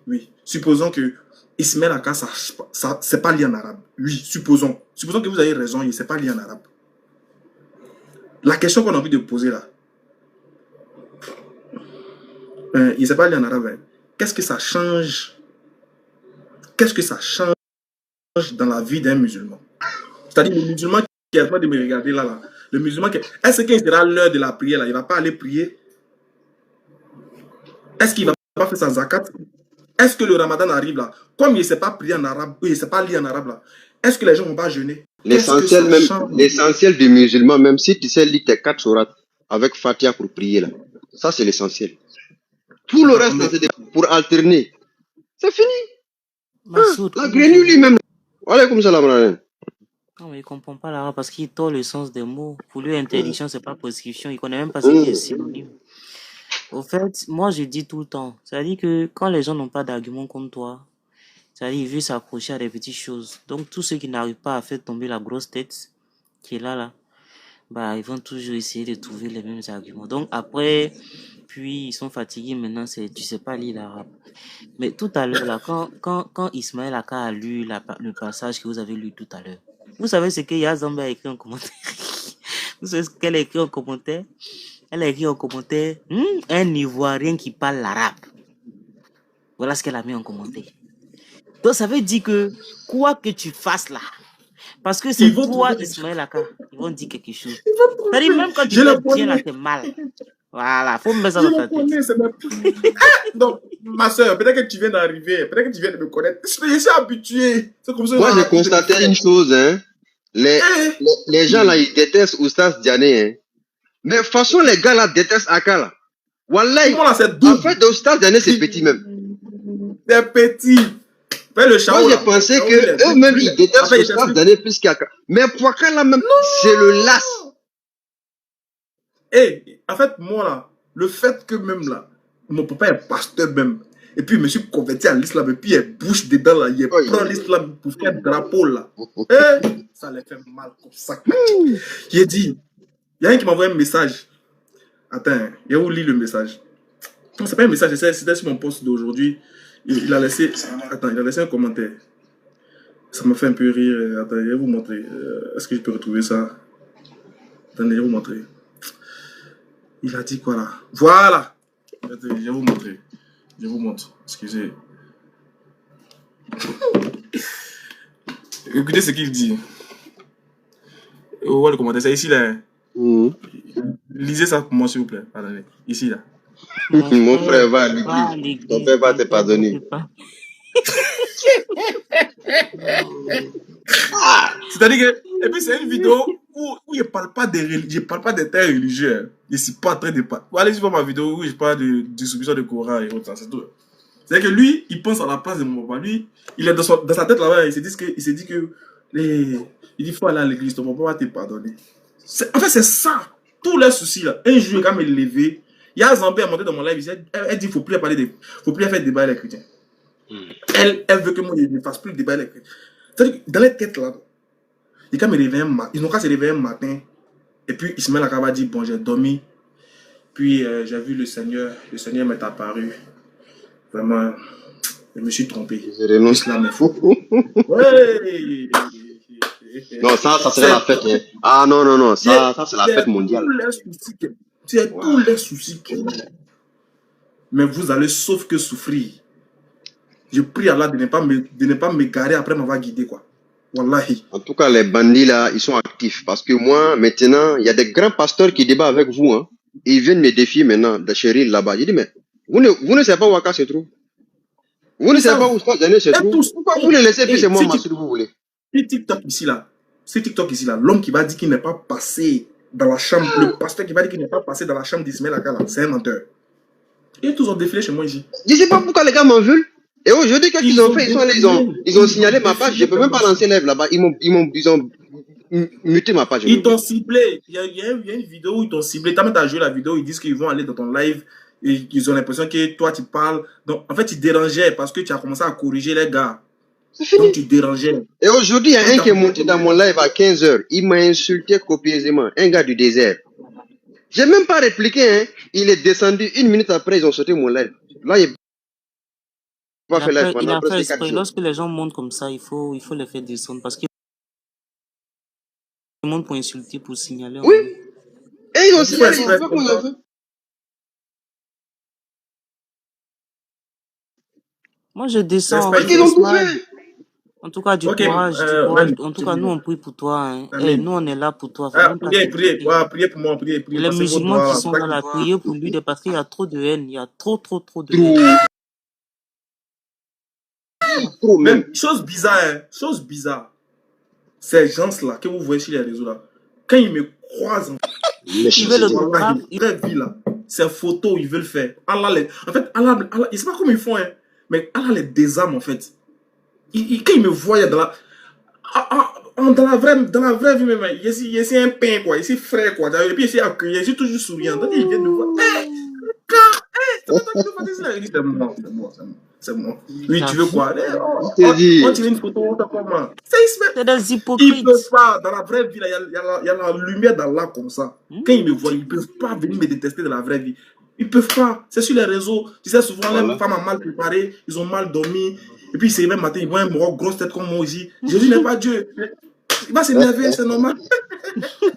oui. Supposons que Ismaël Aka, ça c'est pas lié en arabe. Oui, supposons. Supposons que vous avez raison, il c'est pas lié en arabe. La question qu'on a envie de poser là, il ne s'est pas lié en arabe. Hein. Qu'est-ce que ça change? Qu'est-ce que ça change dans la vie d'un musulman? C'est-à-dire le musulman qui est en train de me regarder là. Le musulman qui... Est-ce qu'il sera l'heure de la prière là? Il ne va pas aller prier? Est-ce qu'il ne va pas faire sa zakat? Est-ce que le ramadan arrive là? Comme il ne sait pas prier en arabe, il ne sait pas lire en arabe là, est-ce que les gens ne vont pas jeûner? L'essentiel du musulman, même si tu sais lire tes 4 sourates avec Fatiha pour prier là, ça c'est l'essentiel. Tout le reste, c'est pour alterner. C'est fini. La grenouille lui-même. Voilà comme ça la brave. Non, mais il ne comprend pas l'arabe parce qu'il tord le sens des mots. Pour lui, interdiction, c'est pas prescription. Il ne connaît même pas ce qui est synonyme. Au fait, moi, je dis tout le temps, c'est-à-dire que quand les gens n'ont pas d'argument contre toi, c'est-à-dire qu'ils veulent s'accrocher à des petites choses. Donc, tous ceux qui n'arrivent pas à faire tomber la grosse tête qui est là, bah, ils vont toujours essayer de trouver les mêmes arguments. Donc, après, puis ils sont fatigués maintenant, tu sais pas lire l'arabe. Mais tout à l'heure, là, quand Ismaël Aka a lu le passage que vous avez lu tout à l'heure, vous savez ce que Yazamba a écrit en commentaire? Vous savez ce qu'elle a écrit en commentaire? Elle a écrit en commentaire un Ivoirien qui parle l'arabe. Voilà ce qu'elle a mis en commentaire. Donc ça veut dire que quoi que tu fasses là, parce que c'est toi Ismaël Aka, ils vont dire quelque chose. C'est-à-dire même quand tu fais bien là, t'es mal. Voilà, faut me mettre ça dans ta tête. Donc, ma soeur, peut-être que tu viens d'arriver, peut-être que tu viens de me connaître. Je suis habitué. Comme ça, moi, j'ai constaté une chose, hein. Les gens là, ils détestent Oustaz Diané, hein. Mais de toute façon, les gars là détestent Aka là. Wallahi, en fait, Oustaz Diané, c'est petit même. C'est petit. Fais le moi, j'ai pensé que eux-mêmes, ils détestent Oustaz Diané plus qu'Aka. Mais pour Aka là même, c'est le las. En fait, moi là, le fait que même là, mon papa est pasteur même, et puis je me suis converti à l'islam, et puis il bouche dedans là, il prend l'islam pour faire drapeau là. Ça les fait mal comme ça. Il a dit, il y a un qui m'a envoyé un message. Attends, il a où lit le message? Non, c'est pas un message, c'était sur mon post d'aujourd'hui. Il a laissé un commentaire. Ça m'a fait un peu rire. Attends, je vais vous montrer. Est-ce que je peux retrouver ça? Attendez, je vais vous montrer. Il a dit quoi là? Voilà! Attendez, je vais vous montrer. Je vous montre. Excusez. Écoutez ce qu'il dit. Oh, le commentaire, c'est ici là. Lisez ça pour moi, s'il vous plaît. Attendez. Ici là. Mon frère va à l'église. Ton père va te pardonner. C'est-à-dire que, et puis c'est une vidéo où je ne parle pas des terres religieux. Je ne suis pas en train de parler. Allez voir ma vidéo où je parle de distribution de Coran et autres. C'est tout. C'est-à-dire que lui, il pense à la place de mon papa. Lui, il est dans sa tête là-bas. Il s'est dit que il faut aller à l'église. Ton papa va te pardonner. En fait, c'est ça. Tous les soucis là. Un jour, quand il me levé, il y a Zambé à monter dans mon live. Elle dit qu'il ne faut plus faire débat avec les chrétiens. Elle veut que moi, je ne fasse plus de débat avec les chrétiens. C'est-à-dire que dans les têtes là, ils n'ont qu'à se réveiller un matin. Et puis Ismaël Akaba dit, bon, j'ai dormi. Puis j'ai vu le Seigneur m'est apparu. Vraiment, je me suis trompé. L'islam est faux. Ouais. Non, ça serait la fête. Hein. Ah non, ça c'est la fête mondiale. C'est tous les soucis qu'il y a. Mais vous allez sauf que souffrir. Je prie Allah de ne pas m'égarer après m'avoir guidé, quoi. Wallahi. En tout cas, les bandits là, ils sont actifs. Parce que moi, maintenant, il y a des grands pasteurs qui débattent avec vous. Hein. Et ils viennent me défier maintenant de chérir là-bas. Je dis, mais vous ne savez pas où Aka se trouve. Vous ne savez pas où Diané se trouve. Pourquoi vous les laissez puis c'est moi, si vous voulez. C'est TikTok ici là, l'homme qui va dire qu'il n'est pas passé dans la chambre, le pasteur qui va dire qu'il n'est pas passé dans la chambre d'Ismaël Aka, c'est un menteur. Et tous ont défilé chez moi ici. Je ne sais pas pourquoi les gars m'en veulent. Et aujourd'hui, qu'est-ce qu'ils ont fait? Ils ont signalé ma page. Je ne peux même pas lancer live là-bas. Ils ont muté ma page. Ils t'ont ciblé. Il y a une vidéo où ils t'ont ciblé. Tu as même joué la vidéo. Ils disent qu'ils vont aller dans ton live. Et ils ont l'impression que toi, tu parles. Donc, en fait, ils dérangeaient parce que tu as commencé à corriger les gars. C'est fini. Donc, tu dérangeais. Et aujourd'hui, il y a un qui est monté dans mon live à 15h. Il m'a insulté copieusement. Un gars du désert. J'ai même pas répliqué. Hein. Il est descendu 1 minute après. Ils ont sauté mon live. Là, il pas fait live il pendant a fait presque 4 exprès. jours. Lorsque les gens montent comme ça, il faut les faire descendre parce qu'ils montent pour insulter, pour signaler. Oui, et ils ont Il faut signalé, ils exprès ont fait comme ils ont fait. Moi, je descends. Exprès, Parce il qu'ils faut. ont tout Smile. fait. En tout cas, du Ok, courage, du courage. Lamine, En tout tu cas, me nous, dis. on prie pour toi. Hein. Eh, Lamine. nous, on est là pour toi. Faut même pas Priez, priez, t'inquiéter. priez pour moi, priez, Et les passez vos musulmans doigts qui là. sont là, là, priez pour lui parce qu'il y a trop de haine. Il y a trop de haine. Trop même. Même, chose bizarre. Ces gens-là que vous voyez sur les réseaux là, quand ils me croisent en Ils veulent l'autographe. vraie vie là, ces photos, ils veulent faire. En fait, Allah, ils savent pas comment ils font, hein, mais Allah les désarme en fait. Quand ils me voient dans la. Dans la vraie vie même, il est un pain quoi, ici frère quoi, et puis ici accueilli, ici toujours souriant. Donc ils viennent me voir. C'est moi. Oui, tu veux quoi? On tire une photo, on comment? C'est des Ils hypocrites. peuvent pas, dans la vraie vie, il y a la lumière d'Allah comme ça. Quand ils me voient, ils peuvent pas venir me détester dans la vraie vie. Ils peuvent pas. C'est sur les réseaux. Tu sais, souvent, les femmes ont mal préparé, ils ont mal dormi. Et puis, c'est même matin, ils voient un grosse tête comme moi ici. Jésus n'est pas Dieu. Il va s'énerver, c'est normal.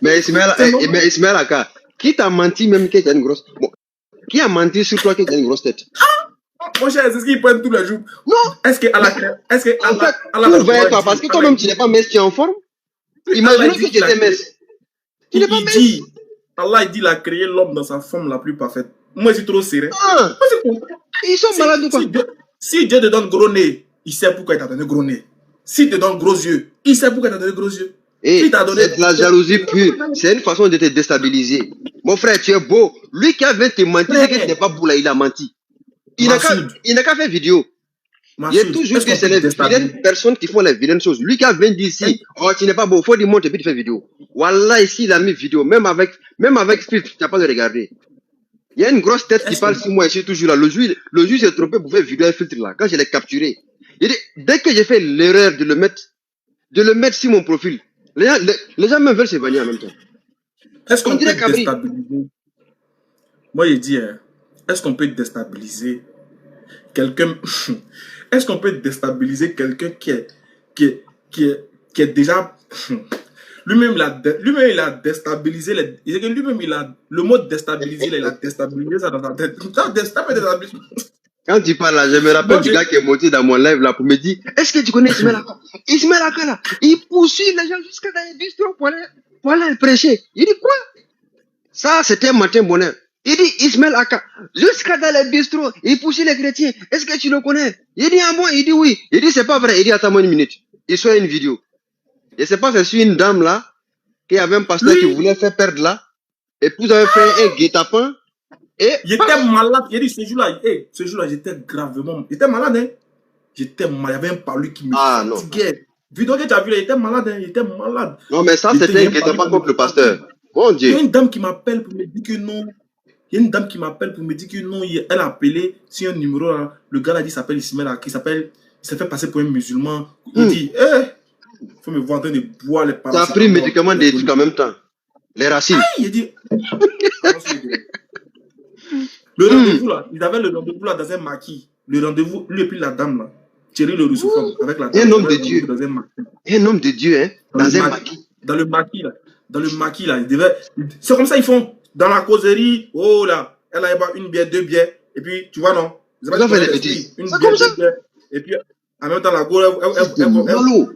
Mais Ismaël Aka, qui t'a menti même que tu as une grosse. Bon, qui a menti sur toi que tu as une grosse tête? Mon cher, c'est ce qu'ils prennent tous les jours. Non. Est-ce que Allah. En fait, tout toi, parce que toi-même, tu n'es pas mince, tu es en forme. Imaginons que tu étais mince. Tu n'es pas mince. Allah, il dit, il a créé l'homme dans sa forme la plus parfaite. Moi, je suis trop serré. Ils sont malades ou pas? Si Dieu te donne gros nez, il sait pourquoi il t'a donné gros nez. S'il te donne gros yeux, il sait pourquoi il t'a donné gros yeux. C'est de la jalousie pure. C'est une façon de te déstabiliser. Mon frère, tu es beau. Lui qui avait te menti, c'est que tu n'es pas beau là, il a menti. Il n'a qu'à faire vidéo. Il y a toujours que c'est les vilaines personnes qui font les vilaines choses. Lui qui a venu d'ici, oh, tu n'es pas beau, il faut dire monter et puis tu fais vidéo. Wallah, ici, il a mis vidéo. Même avec filtre, tu n'as pas de regarder. Il y a une grosse tête qui parle sur moi ici, toujours là. Le juge s'est trompé pour faire vidéo et filtre là. Quand je l'ai capturé, dès que j'ai fait l'erreur de le mettre sur mon profil, les gens même veulent se vanner en même temps. Est-ce qu'on peut déstabiliser? Moi, je dis, est-ce qu'on peut déstabiliser quelqu'un? Est-ce qu'on peut déstabiliser quelqu'un qui est déjà. Lui-même, il a déstabilisé. Lui-même, le mot déstabiliser, il a déstabilisé ça dans sa tête. Quand tu parles là, je me rappelle du gars qui est monté dans mon live là pour me dire, est-ce que tu connais Ismaël Aka? Ismaël Aka là, il poursuit les gens jusqu'à dans les bistrots pour aller prêcher. Il dit quoi? Ça, c'était un matin bonheur. Il dit Ismaël Aka, jusqu'à dans les bistrots, il poursuit les chrétiens. Est-ce que tu le connais? Il dit ah bon, il dit oui. Il dit c'est pas vrai. Il dit attends-moi une minute. Il soit une vidéo. Je sais pas, c'est sur une dame là, qui avait un pasteur qui voulait faire perdre là. Et puis vous avez fait un guet-apens. J'étais malade. Il dit ce jour-là, j'étais gravement. J'étais malade, hein. J'étais malade. Il y avait un parlu qui me fatiguait. Vidéo que tu as vu là, il était malade, hein. Il était malade. Non, mais ça, c'était un guet-apens contre le pasteur. Mon Dieu. Il y a une dame qui m'appelle pour me dire que non. Elle a appelé sur un numéro là. Le gars là dit s'appelle Ismaël, il s'est fait passer pour un musulman. Il dit, il faut me voir en train de boire les paroles. Tu as pris médicaments des trucs en même temps. Les racines. Il dit. Le rendez-vous là, ils avaient le rendez-vous là dans un maquis. Le rendez-vous, lui et puis la dame là. Thierry le Rousseau avec la dame. Un homme de Dieu. Un homme de Dieu, hein. Dans un maquis. Dans le maquis là. C'est comme ça ils font. Dans la causerie, oh là, elle a une bière, 2 bières. Et puis, tu vois, non. Ils ont fait les petits. C'est comme ça. Et puis, en même temps, la go,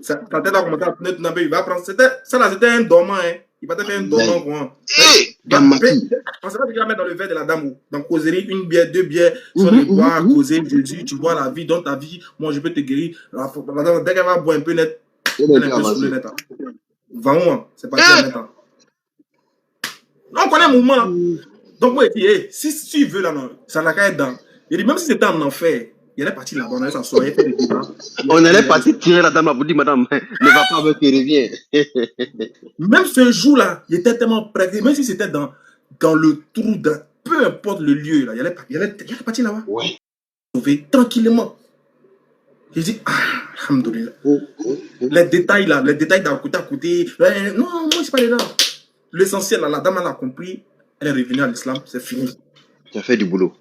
sa tête a commencé à tourner, il va prendre. Ça là, c'était un dormant, hein. Il va te faire un dormant, quoi. Dans le maquis. On ne sait pas ce qu'il va mettre dans le verre de la dame. Dans la causerie, 1 bière, 2 bières. Sur les bois, causer, Jésus, tu vois la vie, dans ta vie. Moi, je peux te guérir. La dame, dès qu'elle va boire un peu net, elle est un peu sur le net. Va où, c'est pas ça, net. On connaît un mouvement là. Donc moi, il dit, si tu veux là, non, ça n'a qu'à être dans. Il dit, même si c'était en enfer, il allait partir là-bas, on allait s'asseoir, il fait des débats. On allait partir tirer la dame là pour dire, madame, ne va pas avec, il revient. Même ce jour-là, il était tellement prêt, même si c'était dans le trou de peu importe le lieu, là, il allait partir là-bas. Ouais. Sauver tranquillement. Il dit, alhamdoulilah. Les détails là, les détails d'un côté à côté. Non, moi, c'est pas dedans. L'essentiel, la dame, elle a compris, elle est revenue à l'islam, c'est fini. Tu as fait du boulot.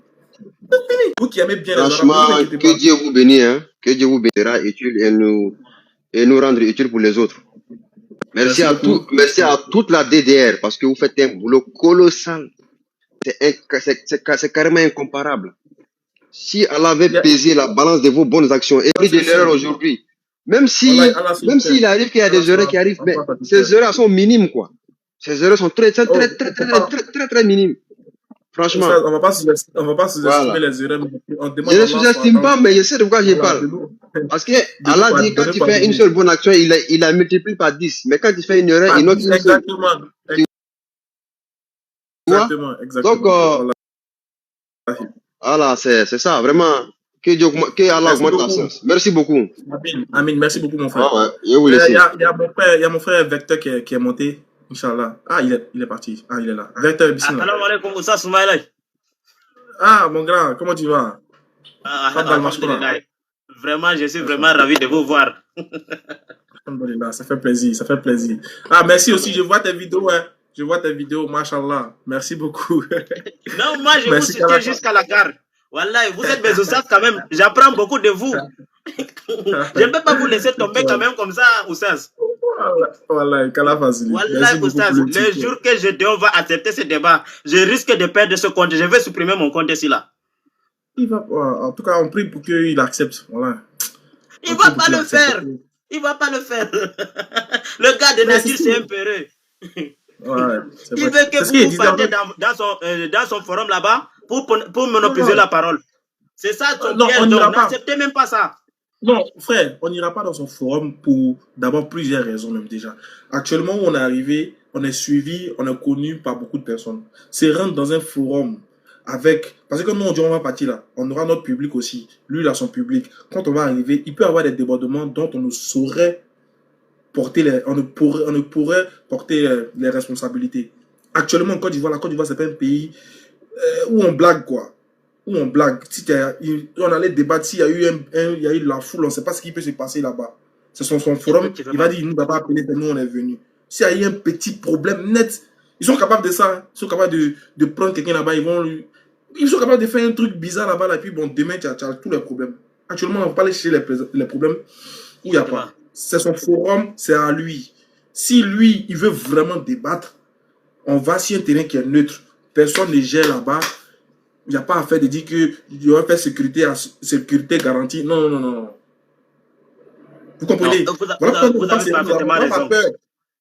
Vous qui aimez bien les Arabes, ne Franchement, vous inquiétez que pas. Dieu vous bénisse, hein. Que Dieu vous bénira utile et nous rendre utiles pour les autres. Merci beaucoup. Merci à toute la DDR parce que vous faites un boulot colossal. C'est carrément incomparable. Si Allah avait pesé la balance de vos bonnes actions et pris de l'erreur aujourd'hui, même Wallahi, Allah, c'est le s'il arrive qu'il y a Allah des erreurs qui arrivent, mais ces erreurs sont minimes, quoi. Ces erreurs sont très minimes. Franchement. On va pas sous-estimer Voilà. les erreurs. On demande Je ne à Allah sous-estime pas, mais je sais de quoi je Voilà, parle. Parce que Allah dit quand tu fais une seule bonne action, il la multiplie par 10. Mais quand tu fais une erreur, il note une seule. Exactement. Tu vois? Donc, voilà, c'est ça, vraiment. Que Allah augmente ta sens. Merci beaucoup. Amin, merci beaucoup, mon frère. Ah ouais, je vous laisse. Il y a mon frère Vecteur qui est monté. Inch'Allah. Ah, il est parti. Ah, il est là. Vecteur, bismillah. Assalamu alaikum, Oussa Soumaïla. Ah, mon grand, comment tu vas? Alhamdulillah. Vraiment, je suis vraiment ravi de vous voir. Alhamdulillah, ça fait plaisir, ça fait plaisir. Ah, merci aussi, je vois tes vidéos, hein. Je vois tes vidéos, mashallah. Merci beaucoup. Non, moi, je vous soutiens jusqu'à la gare. Wallah, vous êtes mes Oussas quand même. J'apprends beaucoup de vous. Je ne peux pas vous laisser tomber quand même comme ça, Oussas. Wallah, qu'Allah facilite. Wallah, Oussas, le jour que Gédéon va accepter ce débat, je risque de perdre ce compte. Je vais supprimer mon compte ici là. Il va, en tout cas, on prie pour qu'il accepte. Voilà. Il ne va pas le faire. Il va pas le faire. Le gars de nature, c'est un peureux. Ouais, il veut que vous partiez dans son forum là-bas pour monopoliser la parole. C'est ça ton piège, donc n'acceptez même pas ça. Non, frère, on n'ira pas dans son forum pour d'abord plusieurs raisons même déjà. Actuellement, où on est arrivé, on est suivi, on est connu par beaucoup de personnes. C'est rentrer dans un forum avec... Parce que nous, on dit on va partir là. On aura notre public aussi. Lui, il a son public. Quand on va arriver, il peut y avoir des débordements dont on ne saurait porter on ne pourrait porter les responsabilités. Actuellement, en Côte d'Ivoire, la Côte d'Ivoire, c'est pas un pays où on blague, quoi. Où on blague. Si on allait débattre, s'il y a eu la foule, on ne sait pas ce qui peut se passer là-bas. C'est son forum, il va dire, il ne nous a pas appelé, nous on est venu. S'il y a eu un petit problème net, ils sont capables de ça. Ils sont capables de prendre quelqu'un là-bas, ils sont capables de faire un truc bizarre là-bas, là, et puis bon, demain, tu as tous les problèmes. Actuellement, on ne va pas aller chercher les problèmes où il n'y a pas. C'est son forum, c'est à lui. Si lui, il veut vraiment débattre, on va sur un terrain qui est neutre. Personne ne gère là-bas. Il n'y a pas à faire de dire qu'il y aura fait sécurité garantie. Non, non, non, non. Vous comprenez? Voilà pourquoi vous avez pas peur.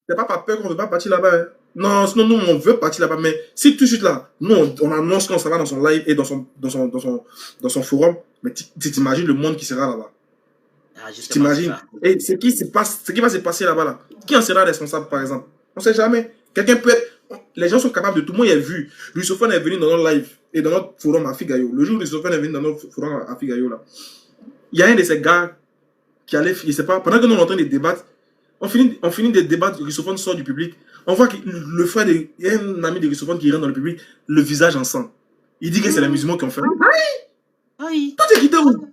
C'est pas par peur qu'on ne veut pas partir là-bas. Hein. Non, sinon nous, on veut partir là-bas. Mais si tout de suite là, nous, on annonce qu'on sera dans son live et dans son forum, mais tu t'imagines le monde qui sera là-bas. T'imagines? Et ce qui va se passer là-bas, là, qui en sera responsable, par exemple? On ne sait jamais. Quelqu'un peut être... Les gens sont capables de tout. Moi, j'ai vu. Lusophone est venu dans notre live et dans notre forum à Figayo. Le jour où Lusophone est venu dans notre forum à Figayo, là, il y a un de ces gars qui allait... Je ne sais pas, pendant que nous, on est en train de débattre, on finit de débattre, Lusophone sort du public. On voit que le frère il y a un ami de Lusophone qui rentre dans le public, le visage en sang. Il dit que c'est les musulmans qui ont fait. Aïe! Toi, tu es quitté où?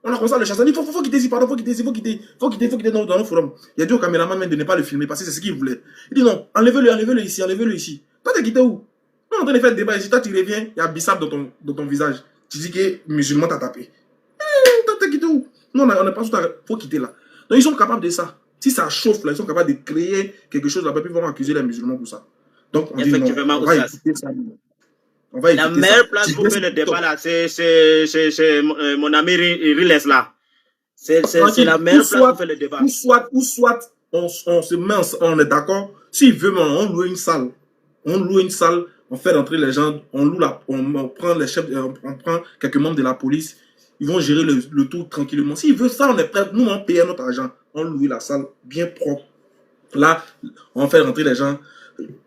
On a commencé à le chasser. Il faut quitter ici, pardon, faut quitter dans notre forum. Il a dit au caméraman même de ne pas le filmer parce que c'est ce qu'il voulait. Il dit non, enlevez-le ici. Toi, t'es quitté où? Nous, on est en train de faire le débat ici. Toi, tu reviens, il y a Bissap dans ton visage. Tu dis que musulman t'a tapé. Toi, t'es quitté où? Non, on n'est pas tout à fait. Faut quitter là. Donc, ils sont capables de ça. Si ça chauffe là, ils sont capables de créer quelque chose là-bas, puis ils vont accuser les musulmans pour ça. Donc, on dit non, on va écouter ça. La meilleure place pour faire le débat là, c'est mon ami Riles là. C'est la meilleure place pour faire le débat. Ou soit on se met, on est d'accord. S'il veut, on loue une salle. On fait rentrer les gens, on prend les chefs, on prend quelques membres de la police. Ils vont gérer le tout tranquillement. S'il veut ça, on est prêt. Nous, on paye notre argent. On loue la salle bien propre. Là, on fait rentrer les gens.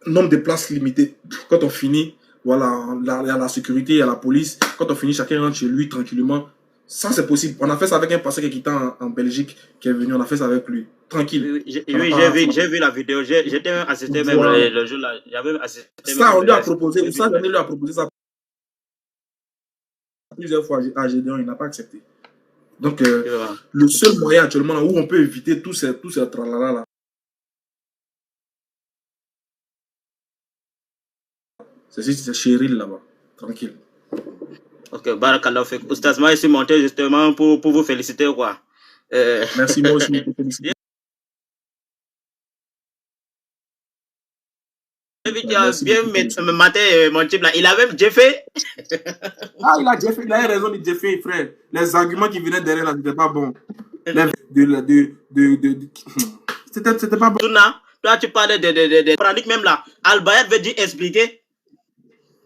Nombre de places limité. Quand on finit, voilà, il y a la sécurité, il y a la police. Quand on finit, chacun rentre chez lui tranquillement. Ça, c'est possible. On a fait ça avec un pasteur qui était en Belgique, qui est venu. On a fait ça avec lui. Tranquille. Oui, j'ai vu la vidéo. J'étais même assisté même le jour là. J'avais assisté. Ça, on lui a proposé. Ça, on lui a proposé ça plusieurs fois à Gédéon. Il n'a pas accepté. Donc, le seul moyen actuellement là, où on peut éviter tous ces tralala là, c'est Chéril là-bas. Tranquille. Ok, barakallah. Oustaz, moi, je suis monté justement pour vous féliciter, quoi. Merci, moi aussi. Tu as bien maté mon type là. Il avait déjà fait. Ah, il a raison de déjà fait, frère. Les arguments qui venaient derrière là, c'était pas bon. C'était pas bon. Toi, tu parlais de pratique même là. Al-Bayat veut dire expliquer.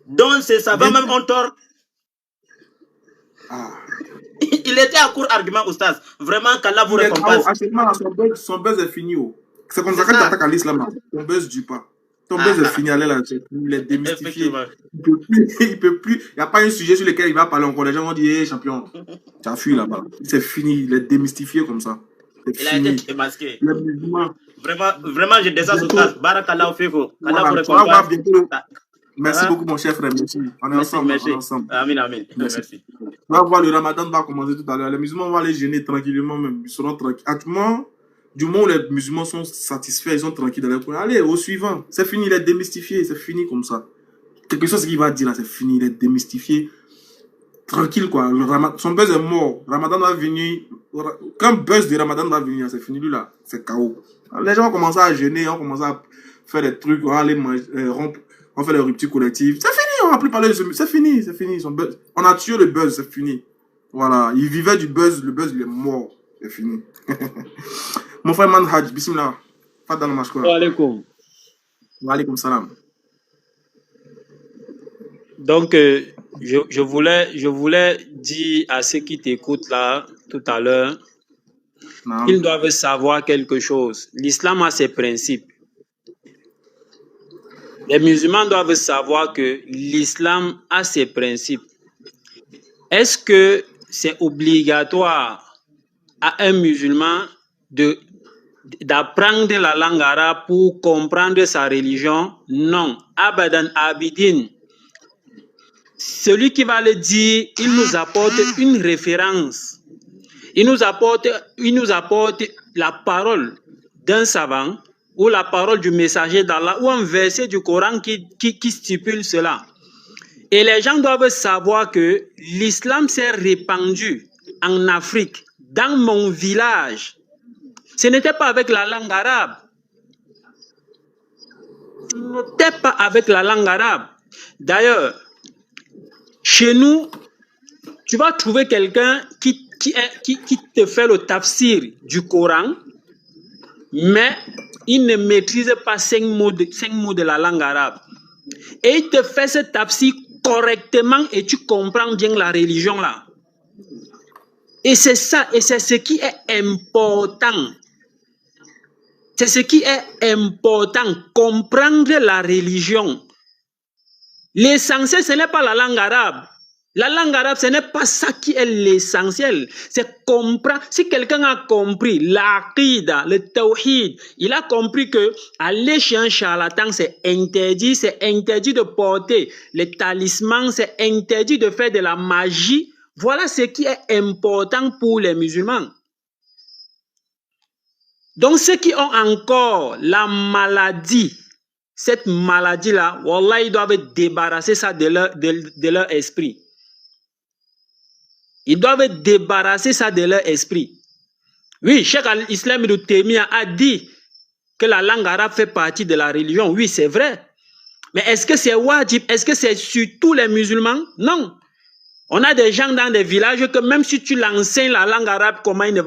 Donc, ça va même en tort. Ah. Il était à court argument, Oustaz. Vraiment, qu'Allah vous récompense. Actuellement, son buzz est fini. C'est comme ça que tu attaques à l'islam. Ton buzz du pas. Ton buzz est fini. Il est démystifié. Il peut plus. Il n'y a pas un sujet sur lequel il va parler encore. Les gens vont dire, hey, champion, tu as fui là-bas. C'est fini. Il est démystifié comme ça. Il a été démasqué. Vraiment, je descends Oustaz. Barakallah fiko. Allah vous récompense. Merci beaucoup, mon cher frère. Merci. On est ensemble. Merci. Amin. Merci. On va voir, le ramadan va commencer tout à l'heure. Les musulmans vont aller jeûner tranquillement, même. Ils seront tranquilles. Actuellement, du moment où les musulmans sont satisfaits, ils sont tranquilles dans leur coin. Allez, au suivant. C'est fini, il est démystifié. C'est fini comme ça. Quelque chose qu'il va dire là, c'est fini, il est démystifié. Tranquille, quoi. Son buzz est mort. Ramadan va venir. Quand le buzz de Ramadan va venir, c'est fini, lui là. C'est KO. Les gens vont commencer à jeûner, on commence à faire des trucs, on va aller manger, on fait les ruptures collectives. C'est fini, on va plus parler de ce... C'est fini. Son buzz. On a tué le buzz, c'est fini. Voilà, il vivait du buzz, le buzz il est mort. C'est fini. Mon frère Manhaj, bismillah. Fadal Mashkoura. Wa alaikum. Wa alaikum salam. Donc, je voulais dire à ceux qui t'écoutent là, tout à l'heure, qu'ils doivent savoir quelque chose. L'islam a ses principes. Les musulmans doivent savoir que l'islam a ses principes. Est-ce que c'est obligatoire à un musulman d'apprendre la langue arabe pour comprendre sa religion? Non. Abadan abidin. Celui qui va le dire, il nous apporte une référence. Il nous apporte la parole d'un savant ou la parole du messager d'Allah ou un verset du Coran qui stipule cela. Et les gens doivent savoir que l'islam s'est répandu en Afrique, dans mon village. Ce n'était pas avec la langue arabe. Ce n'était pas avec la langue arabe. D'ailleurs, chez nous, tu vas trouver quelqu'un qui te fait le tafsir du Coran, mais il ne maîtrise pas 5 mots de la langue arabe. Et il te fait ce tafsir correctement et tu comprends bien la religion là. Et c'est ça, et c'est ce qui est important. C'est ce qui est important, comprendre la religion. L'essentiel, ce n'est pas la langue arabe. La langue arabe, ce n'est pas ça qui est l'essentiel. C'est comprendre. Si quelqu'un a compris l'aqida, le tawhid, il a compris que aller chez un charlatan, c'est interdit de porter les talismans, c'est interdit de faire de la magie. Voilà ce qui est important pour les musulmans. Donc ceux qui ont encore la maladie, cette maladie-là, wallah, ils doivent débarrasser ça de leur esprit. Ils doivent débarrasser ça de leur esprit. Oui, Cheikh al-Islam ibn Taymiyyah a dit que la langue arabe fait partie de la religion. Oui, c'est vrai. Mais est-ce que c'est wajib? Est-ce que c'est sur tous les musulmans? Non. On a des gens dans des villages que même si tu l'enseignes la langue arabe, comment il ne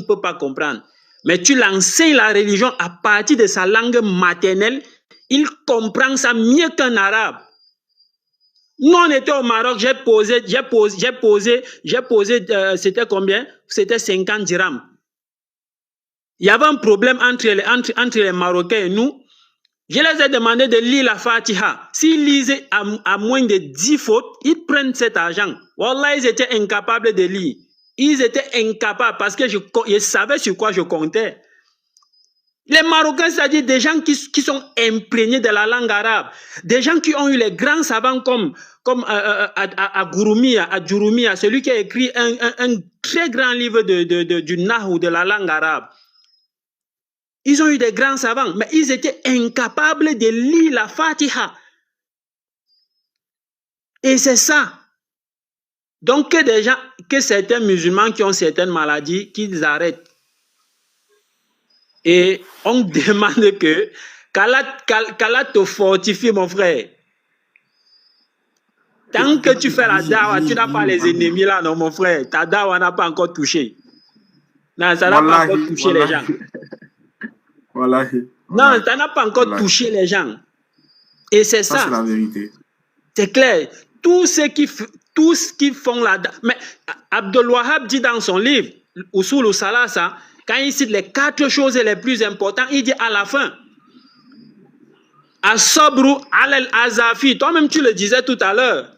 peut pas comprendre. Mais tu l'enseignes la religion à partir de sa langue maternelle, il comprend ça mieux qu'un arabe. Nous, on était au Maroc, j'ai posé, c'était combien? C'était 50 dirhams. Il y avait un problème entre les Marocains et nous. Je les ai demandé de lire la Fatiha. S'ils lisaient à moins de 10 fautes, ils prennent cet argent. Wallah, ils étaient incapables de lire. Ils étaient incapables parce que je savais sur quoi je comptais. Les Marocains, c'est-à-dire des gens qui sont imprégnés de la langue arabe, des gens qui ont eu les grands savants comme Djouroumia, celui qui a écrit un très grand livre du Nahou, de la langue arabe. Ils ont eu des grands savants, mais ils étaient incapables de lire la Fatiha. Et c'est ça. Donc, que certains musulmans qui ont certaines maladies, qu'ils arrêtent. Et on demande que qu'Allah te fortifie, mon frère. Tant que tu fais la dawa, tu n'as pas les ennemis là, non, mon frère. Ta dawa n'a pas encore touché. Non, ça n'a pas encore touché les gens. Non, ça n'a pas encore touché les gens. Et c'est ça. C'est la vérité. C'est clair. Tous ceux qui font la dawa. Mais Abdul Wahab dit dans son livre, Usul al-Salasa, quand il cite les 4 choses les plus importantes, il dit à la fin, As-sabru al-azafi. Toi-même, tu le disais tout à l'heure.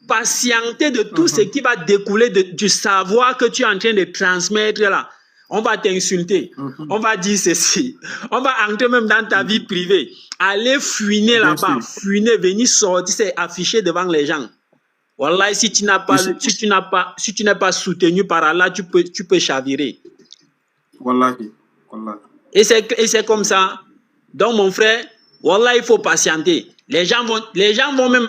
Patienter de tout ce qui va découler du savoir que tu es en train de transmettre là. On va t'insulter. On va dire ceci. On va entrer même dans ta vie privée. Aller fuiner là-bas. Fuiner, venir sortir, c'est affiché devant les gens. Wallah, si tu n'es pas soutenu par Allah, tu peux chavirer. Wallahi. Et c'est comme ça. Donc, mon frère, wallah, il faut patienter. Les gens vont même,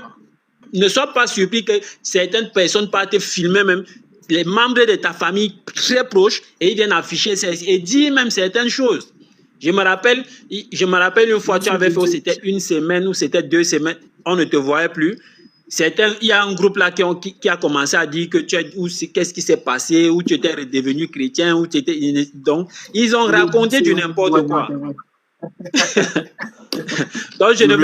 ne sois pas surpris que certaines personnes partent te filmer même les membres de ta famille très proches et ils viennent afficher et dire même certaines choses. Je me rappelle une fois, tu avais fait, c'était 1 semaine ou c'était 2 semaines, on ne te voyait plus. Il y a un groupe là qui a commencé à dire que qu'est-ce qui s'est passé, où tu étais redevenu chrétien, où tu étais. Donc, ils ont raconté du n'importe quoi. Donc, je ne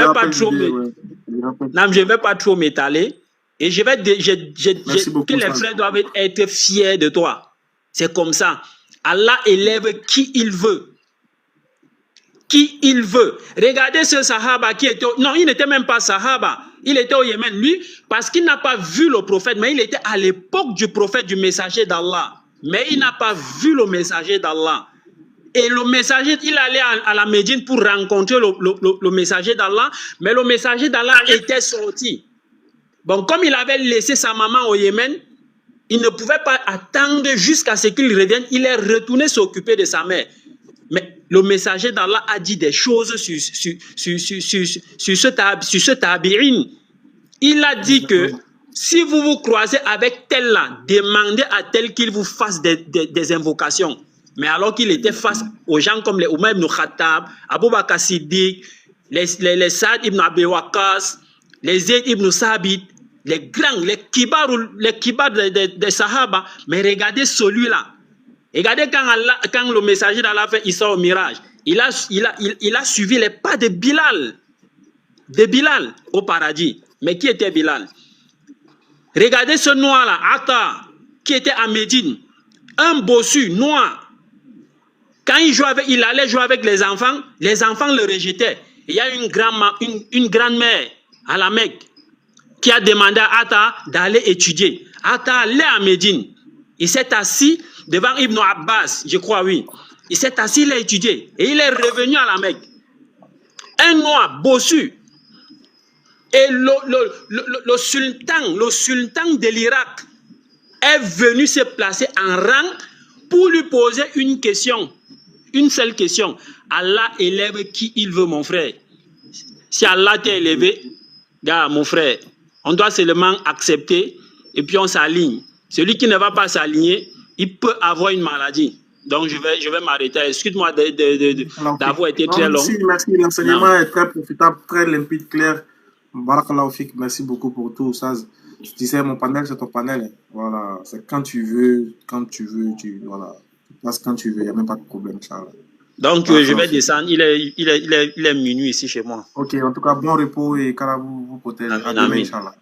vais pas trop m'étaler. Et que les frères doivent être fiers de toi. C'est comme ça. Allah élève qui il veut. Qui il veut. Regardez ce Sahaba qui était... Non, il n'était même pas Sahaba. Il était au Yémen. Lui, parce qu'il n'a pas vu le prophète, mais il était à l'époque du prophète, du messager d'Allah. Mais il n'a pas vu le messager d'Allah. Et le messager, il allait à la Médine pour rencontrer le messager d'Allah. Mais le messager d'Allah était sorti. Bon, comme il avait laissé sa maman au Yémen, il ne pouvait pas attendre jusqu'à ce qu'il revienne. Il est retourné s'occuper de sa mère. Mais le messager d'Allah a dit des choses sur ce tabi'in. Il a dit que si vous vous croisez avec tel là, demandez à tel qu'il vous fasse des invocations. Mais alors qu'il était face aux gens comme les Oumar ibn Khattab, Abu Bakr Siddiq, les Saad ibn Abi Waqqas, les Zayd ibn Sabit, les grands, les kibars des Sahaba, mais regardez celui-là. Regardez quand le messager d'Allah fait Isra au Mirage, il a suivi les pas de Bilal au paradis. Mais qui était Bilal? Regardez ce noir-là, Atta, qui était à Médine, un bossu noir. Quand il allait jouer avec les enfants le rejetaient. Il y a une grand-mère à la Mecque qui a demandé à Atta d'aller étudier. Atta allait à Médine. Il s'est assis devant Ibn Abbas, je crois, oui. Il s'est assis, il a étudié. Et il est revenu à la Mecque. Un noir bossu. Et le sultan de l'Irak est venu se placer en rang pour lui poser une question. Une seule question. Allah élève qui il veut, mon frère. Si Allah t'a élevé, gars, mon frère, on doit seulement accepter et puis on s'aligne. Celui qui ne va pas s'aligner, il peut avoir une maladie. Donc, je vais m'arrêter. Excuse-moi d'avoir été très long. Merci. L'enseignement est très profitable, très limpide, clair. Barakallahu fik. Merci beaucoup pour tout ça. Tu sais, mon panel, c'est ton panel. Voilà. C'est quand tu veux, voilà. Parce que quand tu veux, il n'y a même pas de problème, Charles. Donc, je vais descendre. Il est minuit ici chez moi. Ok, en tout cas, bon repos et qu'Allah vous protège. Amen, à demain, Inch'Allah.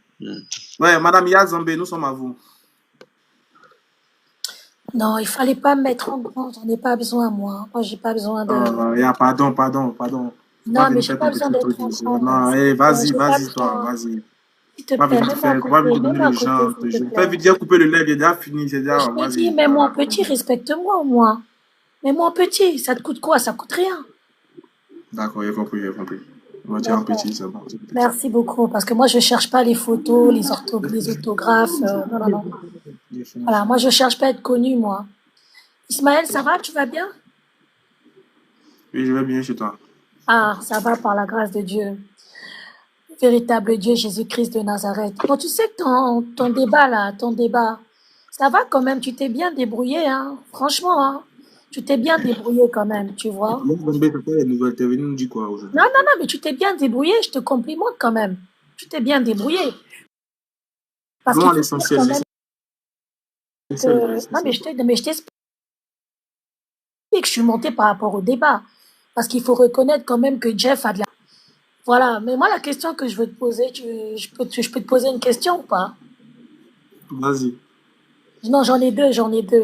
Ouais, Madame Yazambe, nous sommes à vous. Non, il fallait pas me mettre en grand. J'en ai pas besoin, moi. Moi, j'ai pas besoin de... Pardon. Non, mais j'ai pas besoin d'être en grand. Non, vas-y, toi, vas-y. S'il te plaît, fais vidéo couper le lait, il est déjà fini. Je me dis, mais mon petit, respecte-moi au moins. Mais mon petit, ça te coûte quoi? Ça coûte rien. D'accord, j'ai compris. Moi, tu es un petit, c'est bon. Merci beaucoup, parce que moi, je cherche pas les photos, les autographes. Non. Voilà, moi, je cherche pas à être connu, moi. Ismaël, ça va? Tu vas bien? Oui, je vais bien chez toi. Ah, ça va par la grâce de Dieu. véritable Dieu Jésus-Christ de Nazareth. Bon, tu sais que ton débat là, ça va quand même, tu t'es bien débrouillé, hein. Franchement, hein. Tu t'es bien débrouillé quand même, tu vois. Moi, Bombay, papa, elle nous dit quoi aujourd'hui? Non, mais tu t'es bien débrouillé, je te complimente quand même. Tu t'es bien débrouillé. Parce Non, qu'il faut l'essentiel, quand même l'essentiel. Non, mais je t'explique que je suis montée par rapport au débat. Parce qu'il faut reconnaître quand même que Jeff a de la... Voilà, mais moi, la question que je veux te poser, je peux te poser une question ou pas? Vas-y. Non, j'en ai deux.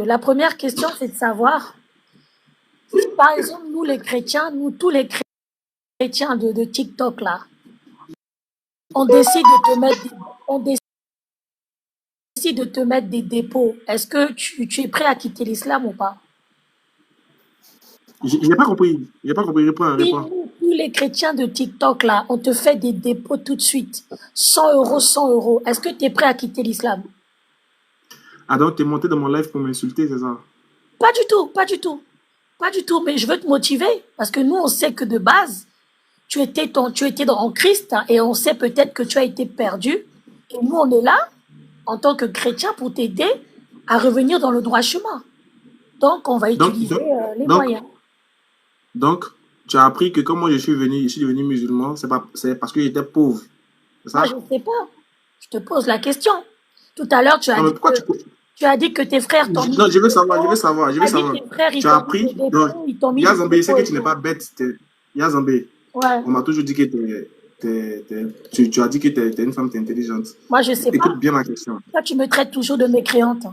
La première question, c'est de savoir, si par exemple, nous les chrétiens, tous les chrétiens de TikTok là, on décide de te mettre des dépôts, est-ce que tu es prêt à quitter l'islam ou pas? J'ai pas compris. Réponds. Si tous les chrétiens de TikTok là, on te fait des dépôts tout de suite, 100 euros, 100 euros, est-ce que tu es prêt à quitter l'islam? Ah, donc t'es monté dans mon live pour m'insulter, c'est ça? Pas du tout, mais je veux te motiver, parce que nous, on sait que de base, tu étais en Christ, hein, et on sait peut-être que tu as été perdu, et nous, on est là, en tant que chrétien, pour t'aider à revenir dans le droit chemin. Donc, on va utiliser les moyens. Donc, tu as appris que comme moi je suis devenu musulman, c'est parce que j'étais pauvre. C'est ça? Moi, je ne sais pas. Je te pose la question. Tout à l'heure, tu as dit que tes frères t'ont mis... Non, je veux savoir. Tu as appris. Yazambé, je sais que tu n'es pas bête. Yazambé, ouais. On m'a toujours dit que tu as dit que tu es une femme intelligente. Moi, je sais pas. Écoute bien ma question. Toi, tu me traites toujours de mécréante.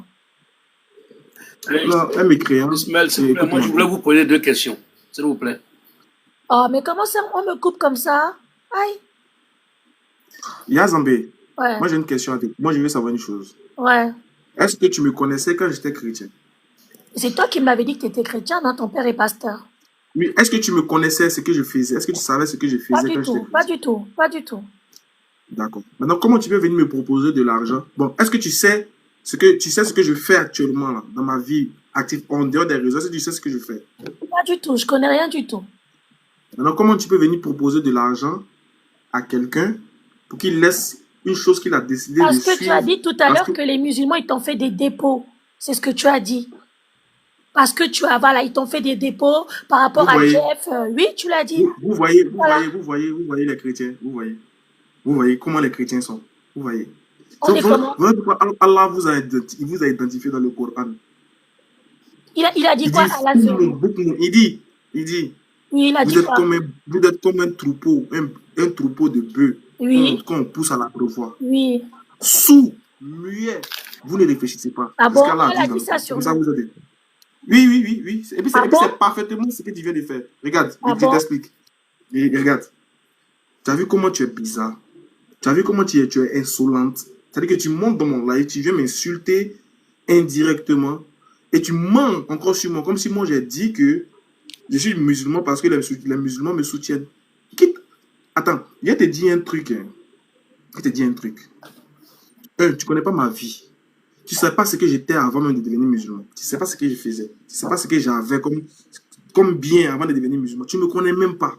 Non, un mécréant. Ismaël, s'il vous plaît, moi, je voulais vous poser 2 questions. S'il vous plaît. Oh, mais comment ça, on me coupe comme ça? Aïe. Yazambé, ouais. Moi j'ai une question à toi. Moi, je veux savoir une chose. Ouais. Est-ce que tu me connaissais quand j'étais chrétien? C'est toi qui m'avais dit que tu étais chrétien, non? Ton père est pasteur. Oui, est-ce que tu me connaissais ce que je faisais? Est-ce que tu savais ce que je faisais quand j'étais chrétien? Pas du tout. D'accord. Maintenant, comment tu peux venir me proposer de l'argent? Bon, est-ce que tu sais ce que je fais actuellement là, dans ma vie active, en dehors des réseaux? Est-ce que tu sais ce que je fais? Pas du tout, je connais rien du tout. Maintenant, comment tu peux venir proposer de l'argent à quelqu'un pour qu'il laisse une chose qu'il a décidé de suivre? Parce que tu as dit tout à l'heure que les musulmans, ils t'ont fait des dépôts. C'est ce que tu as dit. Parce que ils t'ont fait des dépôts par rapport à Jeff. Oui, tu l'as dit. Vous voyez les chrétiens. Vous voyez comment les chrétiens sont. Vous voyez. Allah vous a identifié dans le Coran. Il a dit quoi, Allah? Il dit. Oui, il a dit quoi? Vous êtes comme un troupeau, un troupeau de bœufs. Oui. Qu'on pousse à la brevoie. Oui. Sourd, muet, vous ne réfléchissez pas. Ah bon, elle a dit ça sur nous. Oui. Et puis c'est parfaitement ce que tu viens de faire. Regarde, je t'explique. Regarde. Tu as vu comment tu es bizarre? Tu as vu comment tu es insolente? C'est-à-dire que tu montes dans mon live, tu viens m'insulter indirectement et tu mens encore sur moi, comme si moi j'ai dit que je suis musulman parce que les musulmans me soutiennent. Attends, je te dis un truc. Tu connais pas ma vie. Tu ne sais pas ce que j'étais avant même de devenir musulman. Tu ne sais pas ce que je faisais. Tu ne sais pas ce que j'avais comme bien avant de devenir musulman. Tu ne me connais même pas.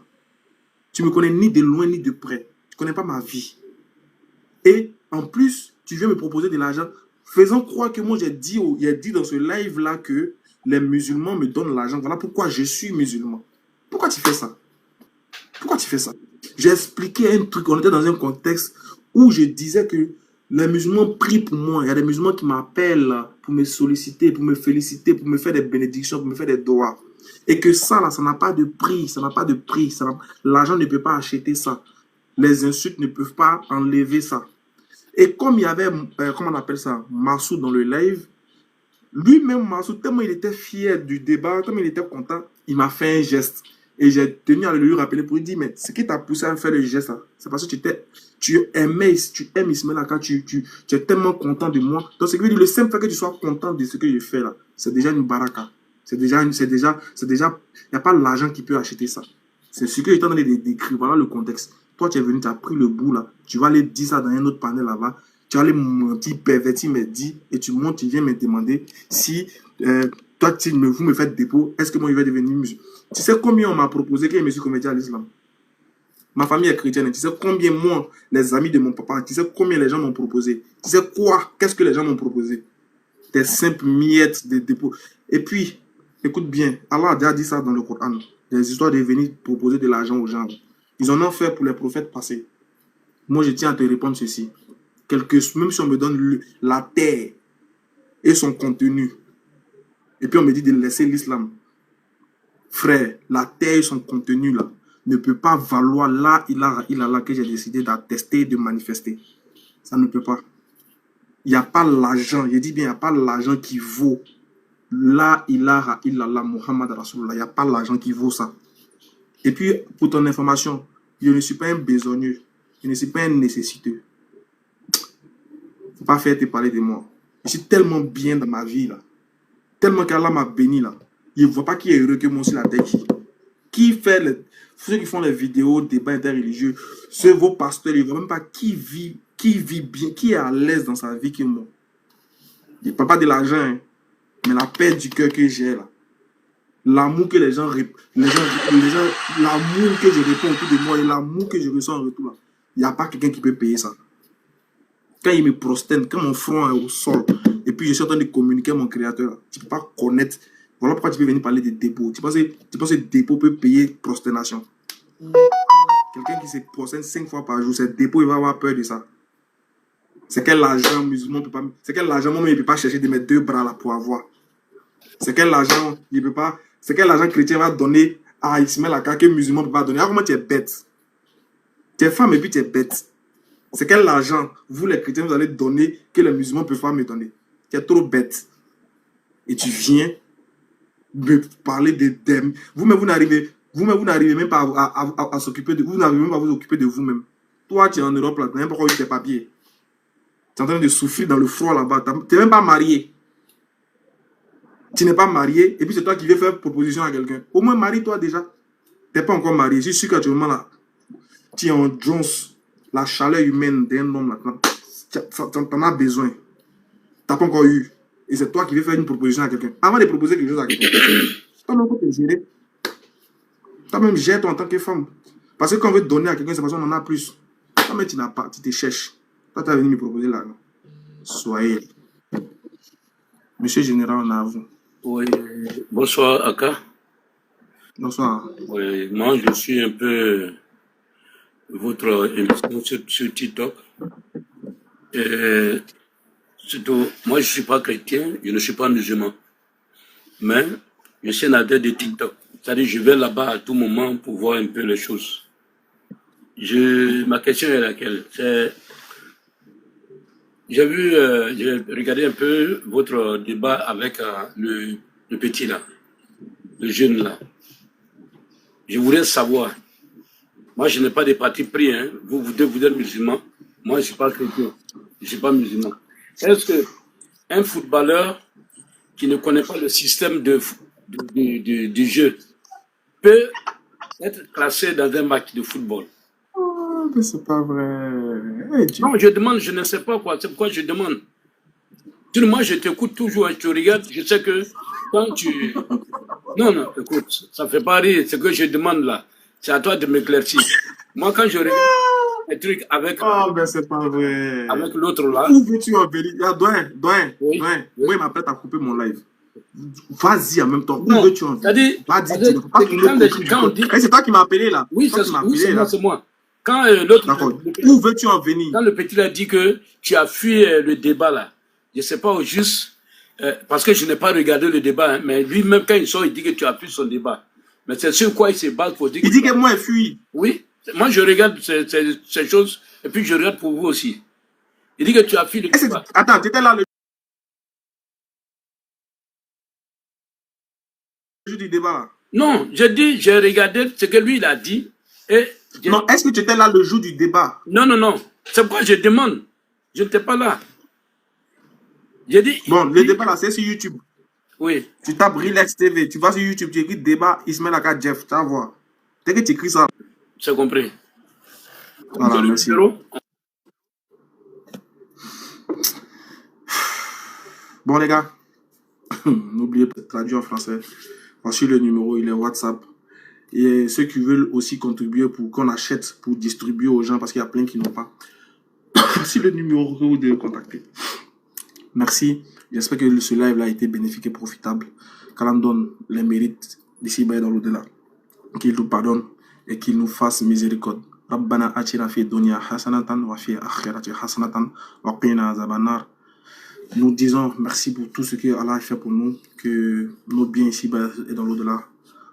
Tu ne me connais ni de loin ni de près. Tu ne connais pas ma vie. Et en plus, tu viens me proposer de l'argent. Faisant croire que moi, j'ai dit dans ce live-là que les musulmans me donnent l'argent. Voilà pourquoi je suis musulman. Pourquoi tu fais ça? J'ai expliqué un truc. On était dans un contexte où je disais que les musulmans prient pour moi. Il y a des musulmans qui m'appellent pour me solliciter, pour me féliciter, pour me faire des bénédictions, pour me faire des doigts. Et que ça, là, ça n'a pas de prix. L'argent ne peut pas acheter ça. Les insultes ne peuvent pas enlever ça. Et comme il y avait, comment on appelle ça, Massoud dans le live, lui-même, Massoud, tellement il était fier du débat, tellement il était content, il m'a fait un geste. Et j'ai tenu à lui rappeler pour lui dire, mais ce qui t'a poussé à faire le geste, c'est parce que tu aimes Ismaël quand tu es tellement content de moi. Donc, ce qui veut dire, le simple fait que tu sois content de ce que je fais là, c'est déjà une baraka. Il n'y a pas l'argent qui peut acheter ça. C'est ce que j'étais en train de décrire. Voilà le contexte. Toi, tu es venu, tu as pris le bout là. Tu vas aller dire ça dans un autre panel là-bas. Tu vas aller mentir, pervertir mes dits. Et tu montes, tu viens me demander si toi, vous me faites dépôt, est-ce que moi, je vais devenir musulman? Tu sais combien on m'a proposé que je me suis converti à l'islam? Ma famille est chrétienne. Tu sais combien, moi, les amis de mon papa, tu sais combien les gens m'ont proposé. Tu sais quoi? Qu'est-ce que les gens m'ont proposé? Des simples miettes de dépôt. Et puis, écoute bien, Allah a déjà dit ça dans le Coran. Des histoires de venir proposer de l'argent aux gens. Ils en ont fait pour les prophètes passés. Moi, je tiens à te répondre ceci. Même si on me donne la terre et son contenu, et puis on me dit de laisser l'islam, frère, la terre et son contenu là ne peut pas valoir la ilaha illallah que j'ai décidé d'attester et de manifester. Ça ne peut pas. Il n'y a pas l'argent, je dis bien, il n'y a pas l'argent qui vaut la ilaha illallah Muhammad Rasulullah. Il n'y a pas l'argent qui vaut ça. Et puis, pour ton information, je ne suis pas un besogneux. Je ne suis pas un nécessiteux. Il ne faut pas faire te parler de moi. Je suis tellement bien dans ma vie là. Tellement qu'Allah m'a béni là. Il ne voit pas qui est heureux que moi aussi la tête. Qui fait ceux qui font les vidéos, débats interreligieux, vos pasteurs, ils ne voient même pas qui vit bien, qui est à l'aise dans sa vie que moi. Je ne parle pas de l'argent, hein, mais la paix du cœur que j'ai là. L'amour que l'amour que je réponds autour de moi et l'amour que je ressens en retour là. Il n'y a pas quelqu'un qui peut payer ça. Quand il me prosterne, quand mon front est au sol, et puis je suis en train de communiquer avec mon créateur, tu ne peux pas connaître. Voilà pourquoi tu peux venir parler de dépôt. Tu penses que dépôt peut payer prosternation? Quelqu'un qui se prosterne 5 fois par jour, c'est dépôt, il va avoir peur de ça. C'est quel argent musulman peut pas. C'est quel argent moi-même il ne peut pas chercher de mes 2 bras là pour avoir. C'est quel argent il peut pas. C'est quel argent chrétien va donner à Ismaël Aka que musulman ne peut pas donner. Alors comment tu es bête? Tu es femme et puis tu es bête. C'est quel argent vous les chrétiens vous allez donner que les musulmans ne peuvent pas me donner? Tu es trop bête. Et tu viens me parler de thèmes. Vous-même, vous n'arrivez même pas à s'occuper de vous. Vous n'arrivez même pas à vous occuper de vous-même. Toi, tu es en Europe, là, tu n'as même pas encore eu tes papiers. Tu es en train de souffrir dans le froid là-bas. Tu n'es même pas marié. Tu n'es pas marié. Et puis c'est toi qui viens faire proposition à quelqu'un. Au moins, marie-toi déjà. Tu n'es pas encore marié. Je suis sûr qu'actuellement, là, tu es en Jones. La chaleur humaine d'un homme, là, tu en as besoin. Tu n'as pas encore eu. Et c'est toi qui veux faire une proposition à quelqu'un. Avant de proposer quelque chose à quelqu'un, toi-même, faut te gérer. Toi-même, gère-toi en tant que femme. Parce que quand on veut donner à quelqu'un, c'est parce qu'on en a plus. Toi-même, tu n'as pas, tu te cherches. Toi, tu as venu me proposer là. Soyez. Monsieur Général, on a à vous. Oui, bonsoir Aka. Bonsoir. Oui, moi je suis un peu votre émission sur TikTok. Et surtout, moi je ne suis pas chrétien, je ne suis pas musulman. Mais je suis un adepte de TikTok. C'est-à-dire je vais là-bas à tout moment pour voir un peu les choses. Ma question est laquelle? J'ai regardé un peu votre débat avec le petit là, le jeune là. Je voudrais savoir, moi je n'ai pas de parti pris, hein. Vous êtes musulman, moi je ne suis pas chrétien, je ne suis pas musulman. Est-ce qu'un footballeur qui ne connaît pas le système du jeu peut être classé dans un match de football? Oh, mais c'est pas vrai. Hey, non, je demande, je ne sais pas quoi, c'est pourquoi je demande. Moi je t'écoute toujours, je te regarde, je sais que quand tu... Non, écoute, ça ne fait pas rire, ce que je demande là, c'est à toi de m'éclaircir. Moi quand je regarde un truc avec... Oh, mais c'est pas vrai. Avec l'autre là... Où veux-tu en venir? Doyen, moi il m'apprête à couper mon live. Vas-y en même temps. Où veux-tu en venir? C'est toi qui m'as appelé là. Oui, c'est moi. Quand l'autre... D'accord. Où veux-tu en venir? Quand le petit a dit que tu as fui le débat là, je ne sais pas au juste... parce que je n'ai pas regardé le débat, hein, mais lui-même, quand il sort, il dit que tu as fui son débat. Mais c'est sur quoi il se base pour dire... Il dit que moi, il fuit. Oui, moi, je regarde ces choses, et puis je regarde pour vous aussi. Il dit que tu as fui le débat. Attends, tu étais là le jour du débat là? Non, j'ai regardé ce que lui, il a dit. Non, est-ce que tu étais là le jour du débat? Non. C'est pourquoi je demande. Je n'étais pas là. J'ai dit... Bon, le débat là, c'est sur YouTube. Oui. Tu tapes Relax TV, tu vas sur YouTube, tu écris débat Ismaël Aka Jeff, tu vas voir. Dès que tu écris ça. C'est compris. Voilà, merci. Bon les gars, n'oubliez pas de traduire en français. Voici le numéro, il est WhatsApp. et ceux qui veulent aussi contribuer pour qu'on achète, pour distribuer aux gens, parce qu'il y a plein qui n'ont pas. Voici le numéro que vous devez contacter. Merci. J'espère que ce live a été bénéfique et profitable. Qu'Allah nous donne les mérites d'ici-bas et dans l'au-delà. Qu'il nous pardonne et qu'il nous fasse miséricorde. Rabbana atina fi dunya hasanatan wa fi akhirati hasanatan wa qina azaban nar. Nous disons merci pour tout ce que Allah a fait pour nous, que nos biens ici-bas et dans l'au-delà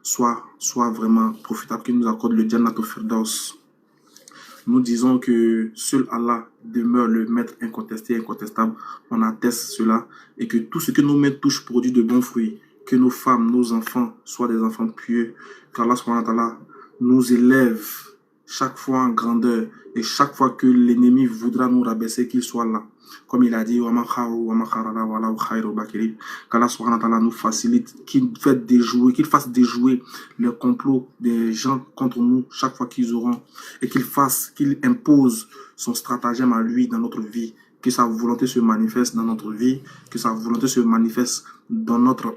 soient vraiment profitables, qu'il nous accorde le Jannat al-Firdaus. Nous disons que seul Allah demeure le maître incontesté et incontestable. On atteste cela et que tout ce que nos mains touchent produit de bons fruits. Que nos femmes, nos enfants soient des enfants pieux. Qu'Allah subhanahu wa ta'ala nous élève chaque fois en grandeur et chaque fois que l'ennemi voudra nous rabaisser, qu'il soit là. Comme il a dit, qu'Allah subhanahu wa ta'ala nous facilite, qu'il fasse déjouer les complots des gens contre nous chaque fois qu'ils auront, et qu'il impose son stratagème à lui dans notre vie, que sa volonté se manifeste dans notre vie, que sa volonté se manifeste dans notre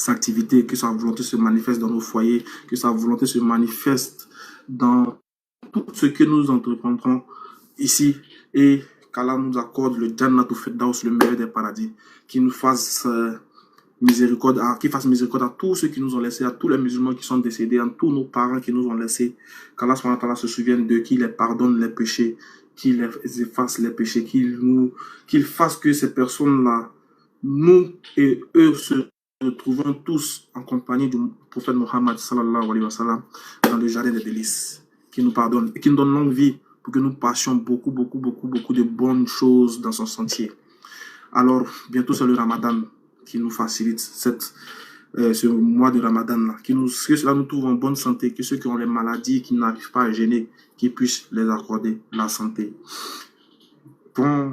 activité, que sa volonté se manifeste dans nos foyers, que sa volonté se manifeste dans tout ce que nous entreprendrons ici, et qu'Allah nous accorde le Jannat al-Firdaus, le meilleur des paradis, qu'il nous fasse miséricorde, qu'il fasse miséricorde à tous ceux qui nous ont laissés, à tous les musulmans qui sont décédés, à tous nos parents qui nous ont laissés, qu'Allah se souvienne d'eux, qu'il les pardonne les péchés, qu'il les efface les péchés, qu'il fasse que ces personnes-là, nous et eux, se retrouvons tous en compagnie du prophète Mohammed sallallahu alayhi wa sallam dans le jardin des délices, qu'il nous pardonne et qu'il nous donne longue vie pour que nous passions beaucoup de bonnes choses dans son sentier. Alors, bientôt c'est le Ramadan qui nous facilite ce mois de Ramadan là, que cela nous trouve en bonne santé, que ceux qui ont les maladies, qui n'arrivent pas à jeûner, qu'ils puissent les accorder la santé. Bon.